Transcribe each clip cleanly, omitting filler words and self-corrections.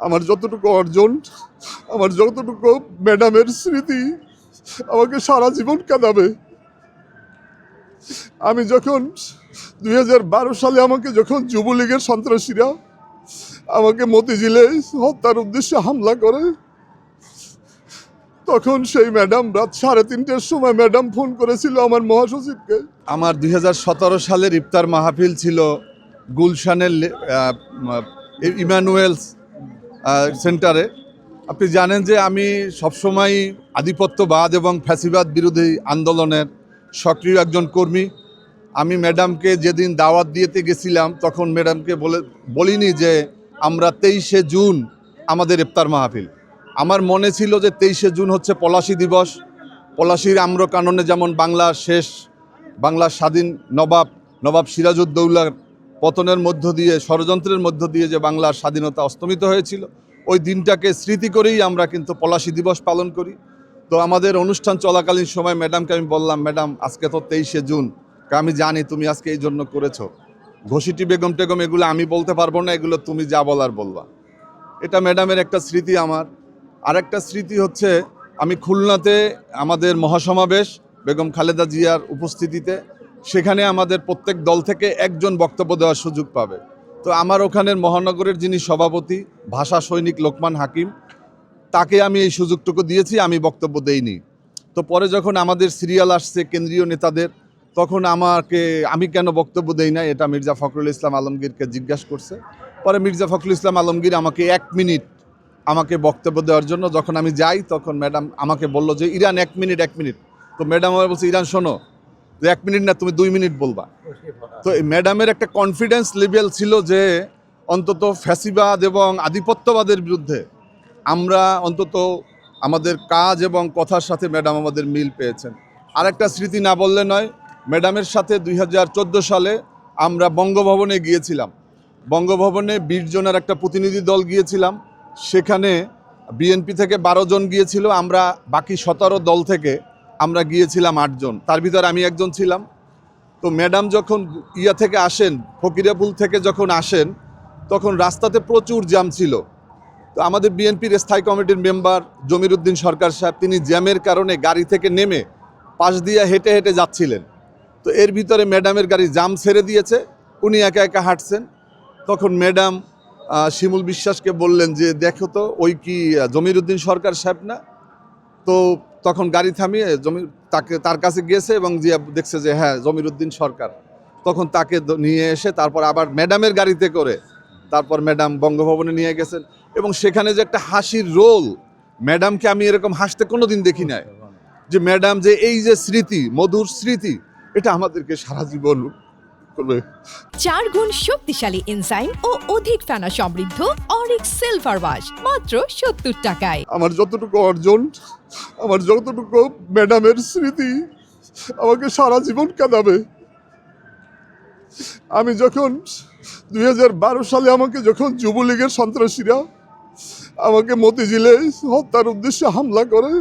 আমার যতটুকু অর্জন, আমার যতটুকু ম্যাডামের স্মৃতি আমাকে সারা জীবন কাঁদাবে। আমি যখন 2012 সালে আমাকে যখন যুবলীগের সন্ত্রাসীরা আমাকে মতিঝিলে হত্যার উদ্দেশ্যে হামলা করে, তখন সেই ম্যাডাম রাত 3:30টার সময় ম্যাডাম ফোন করেছিল আমার মহাসচিবকে। আমার 2017 সালের ইফতার মাহফিল ছিল গুলশানের ইমানুয়েলস সেন্টারে। আপনি জানেন যে আমি সবসময় আধিপত্যবাদ এবং ফ্যাসিবাদ বিরোধী আন্দোলনের সক্রিয় একজন কর্মী। আমি ম্যাডামকে যেদিন দাওয়াত দিয়েতে গেছিলাম তখন ম্যাডামকে বলিনি যে আমরা 23শে জুন আমাদের ইফতার মাহফিল। আমার মনে ছিল যে 23শে জুন হচ্ছে পলাশী দিবস। পলাশীর আম্রকাননে যেমন বাংলার স্বাধীন নবাব সিরাজউদ্দৌলার পতনের মধ্য দিয়ে, ষড়যন্ত্রের মধ্য দিয়ে যে বাংলার স্বাধীনতা অস্তমিত হয়েছিল, ওই দিনটাকে স্মৃতি করেই আমরা কিন্তু পলাশী দিবস পালন করি। তো আমাদের অনুষ্ঠান চলাকালীন সময় ম্যাডামকে আমি বললাম, ম্যাডাম আজকে তো 23শে জুন, আমি জানি তুমি আজকে এই জন্য করেছো, ঘষিটি বেগম টেগম এগুলো আমি বলতে পারবো না, এগুলো তুমি যা বলার বলবা। এটা ম্যাডামের একটা স্মৃতি। আমার আরেকটা স্মৃতি হচ্ছে আমি খুলনাতে আমাদের মহাসমাবেশ বেগম খালেদা জিয়ার উপস্থিতিতে, সেখানে আমাদের প্রত্যেক দল থেকে একজন বক্তব্য দেওয়ার সুযোগ পাবে। তো আমার ওখানের মহানগরের যিনি সভাপতি ভাষা সৈনিক লোকমান হাকিম, তাকে আমি এই সুযোগটুকু দিয়েছি, আমি বক্তব্য দেইনি। তো পরে যখন আমাদের সিরিয়াল আসছে কেন্দ্রীয় নেতাদের, তখন আমি কেন বক্তব্য দেই না এটা মির্জা ফখরুল ইসলাম আলমগীরকে জিজ্ঞাসা করছে। পরে মির্জা ফখরুল ইসলাম আলমগীর আমাকে 1 মিনিট আমাকে বক্তব্য দেওয়ার জন্য, যখন আমি যাই তখন ম্যাডাম আমাকে বলল যে ইরান 1 মিনিট। তো ম্যাডাম আমার বলছে, ইরান শোনো, 1 মিনিট না, তুমি 2 মিনিট বলবা। তো এই ম্যাডামের একটা কনফিডেন্স লেভেল ছিল যে অন্তত ফ্যাসিবাদ এবং আধিপত্যবাদের বিরুদ্ধে আমরা অন্তত আমাদের কাজ এবং কথার সাথে ম্যাডাম আমাদের মিল পেয়েছেন। আরেকটা স্মৃতি না বললে নয়, ম্যাডামের সাথে 2014 সালে আমরা বঙ্গভবনে গিয়েছিলাম। বঙ্গভবনে 20 জনের একটা প্রতিনিধি দল গিয়েছিলাম। সেখানে বিএনপি থেকে 12 জন গিয়েছিল, আমরা বাকি 17 দল থেকে আমরা গিয়েছিলাম 8 জন, তার ভিতরে আমি একজন ছিলাম। তো ম্যাডাম যখন থেকে আসেন, ফকিরাপুল থেকে যখন আসেন, তখন রাস্তাতে প্রচুর জ্যাম ছিল। তো আমাদের বিএনপির স্থায়ী কমিটির মেম্বার জমির উদ্দিন সরকার সাহেব, তিনি জ্যামের কারণে গাড়ি থেকে নেমে পাশ দিয়ে হেঁটে হেঁটে যাচ্ছিলেন। তো এর ভিতরে ম্যাডামের গাড়ি জাম ছেড়ে দিয়েছে, উনি একা একা হাঁটছেন। তখন ম্যাডাম শিমুল বিশ্বাসকে বললেন যে দেখো তো ওই কি জমির উদ্দিন সরকার সাহেব না? তো তখন গাড়ি থামিয়ে তার কাছে গিয়েছে এবং যে দেখছে যে হ্যাঁ জমির উদ্দিন সরকার। তখন তাকে নিয়ে এসে তারপর আবার ম্যাডামের গাড়িতে করে তারপর ম্যাডাম বঙ্গভবনে নিয়ে গেছেন। এবং সেখানে যে একটা হাসির রোল, ম্যাডামকে আমি এরকম হাসতে কোনোদিন দেখি নাই। যে ম্যাডাম যে এই যে স্মৃতি, মধুর স্মৃতি, এটা আমাদেরকে সারা জীবন করবে। 4 গুণ শক্তিশালী এনজাইম ও অধিক ফেনা সমৃদ্ধ অরিক সিলভার ওয়াশ মাত্র 70 টাকায়। আমার যতটুকু অর্জন, আমার যতটুকু ম্যাডামের স্মৃতি আমাকে সারা জীবন কাঁদাবে। আমি যখন 2012 সালে আমাকে যখন যুবলীগের সন্ত্রাসীরা আমাকে মতিঝিলে হত্যার উদ্দেশ্যে হামলা করে,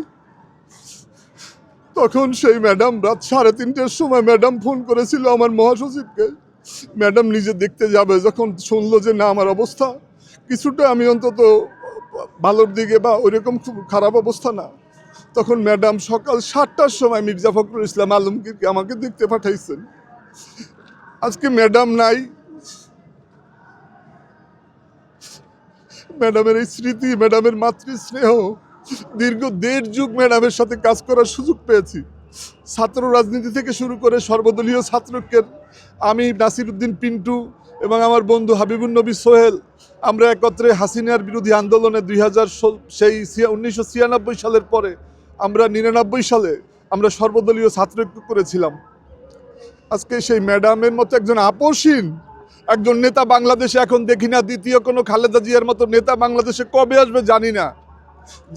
তখন সেই ম্যাডাম রাত 3:30টার সময় ম্যাডাম ফোন করেছিল আমার মহাসচিবকে। ম্যাডাম নিজে দেখতে যাবে, যখন শুনলো যে না আমার অবস্থা কিছুটা আমি অন্তত ভালোর দিকে বা ওইরকম খুব খারাপ অবস্থা না, তখন ম্যাডাম সকাল 7টার সময় মির্জা ফখরুল ইসলাম আলমগীরকে আমাকে দেখতে পাঠাইছেন। আজকে ম্যাডাম নাই, ম্যাডামের এই স্মৃতি, ম্যাডামের মাতৃস্নেহ, দীর্ঘ 1.5 যুগ ম্যাডামের সাথে কাজ করার সুযোগ পেয়েছি। ছাত্র রাজনীতি থেকে শুরু করে সর্বদলীয় ছাত্রকের আমি, নাসির উদ্দিন পিন্টু এবং আমার বন্ধু হাবিবুন নবী সোহেল, আমরা একত্রে হাসিনার বিরোধী আন্দোলনে 1996 সালের পরে আমরা 99 সালে আমরা সর্বদলীয় ছাত্রৈক্য করেছিলাম। আজকে সেই ম্যাডামের মতো একজন আপসহীন একজন নেতা বাংলাদেশে এখন দেখি না। দ্বিতীয় কোনো খালেদা জিয়ার মতো নেতা বাংলাদেশে কবে আসবে জানি না,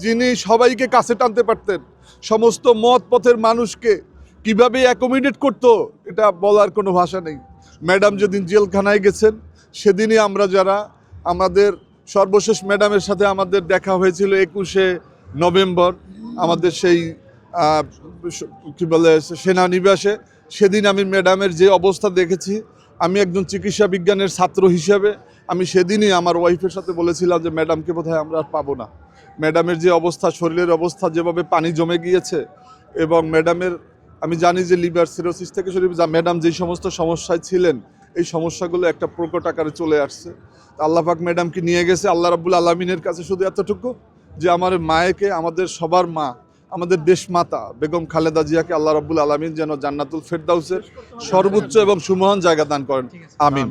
যিনি সবাইকে কাছে টানতে পারতেন, সমস্ত মত পথের মানুষকে কিভাবে অ্যাকোমোডেট করতো এটা বলার কোনো ভাষা নেই। ম্যাডাম যেদিন জেলখানায় গেছেন সেদিনই আমরা যারা আমাদের সর্বশেষ ম্যাডামের সাথে আমাদের দেখা হয়েছিল 21শে নভেম্বর আমাদের সেই কী বলে সেনানিবাসে। সেদিন আমি ম্যাডামের যে অবস্থা দেখেছি, আমি একজন চিকিৎসা বিজ্ঞানের ছাত্র হিসেবে আমি সেদিনই আমার ওয়াইফের সাথে বলেছিলাম যে ম্যাডামকে বোধহয় আমরা আর পাবো না। ম্যাডামের যে অবস্থা, শরীরের অবস্থা যেভাবে পানি জমে গিয়েছে, এবং ম্যাডামের আমি জানি যে লিভার সিরোসিস থেকে শুরু করে ম্যাডাম যেই সমস্ত সমস্যায় ছিলেন, এই সমস্যাগুলো একটা প্রকট আকারে চলে আসছে। আল্লাহ পাক ম্যাডামকে নিয়ে গেছে। আল্লাহ রাব্বুল আলামিনের কাছে শুধু এতটুকু যে আমার মায়েকে, আমাদের সবার মা, আমাদের দেশমাতা বেগম খালেদা জিয়াকে আল্লাহ রাব্বুল আলামিন যেন জান্নাতুল ফেরদাউসের সর্বোচ্চ এবং সুমহান জায়গা দান করেন, আমিন।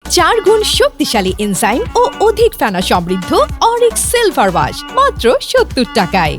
4 গুণ শক্তিশালী এনজাইম ও অধিক ফেনা সমৃদ্ধ অরিক সিলভার ওয়াশ মাত্র 70 টাকায়।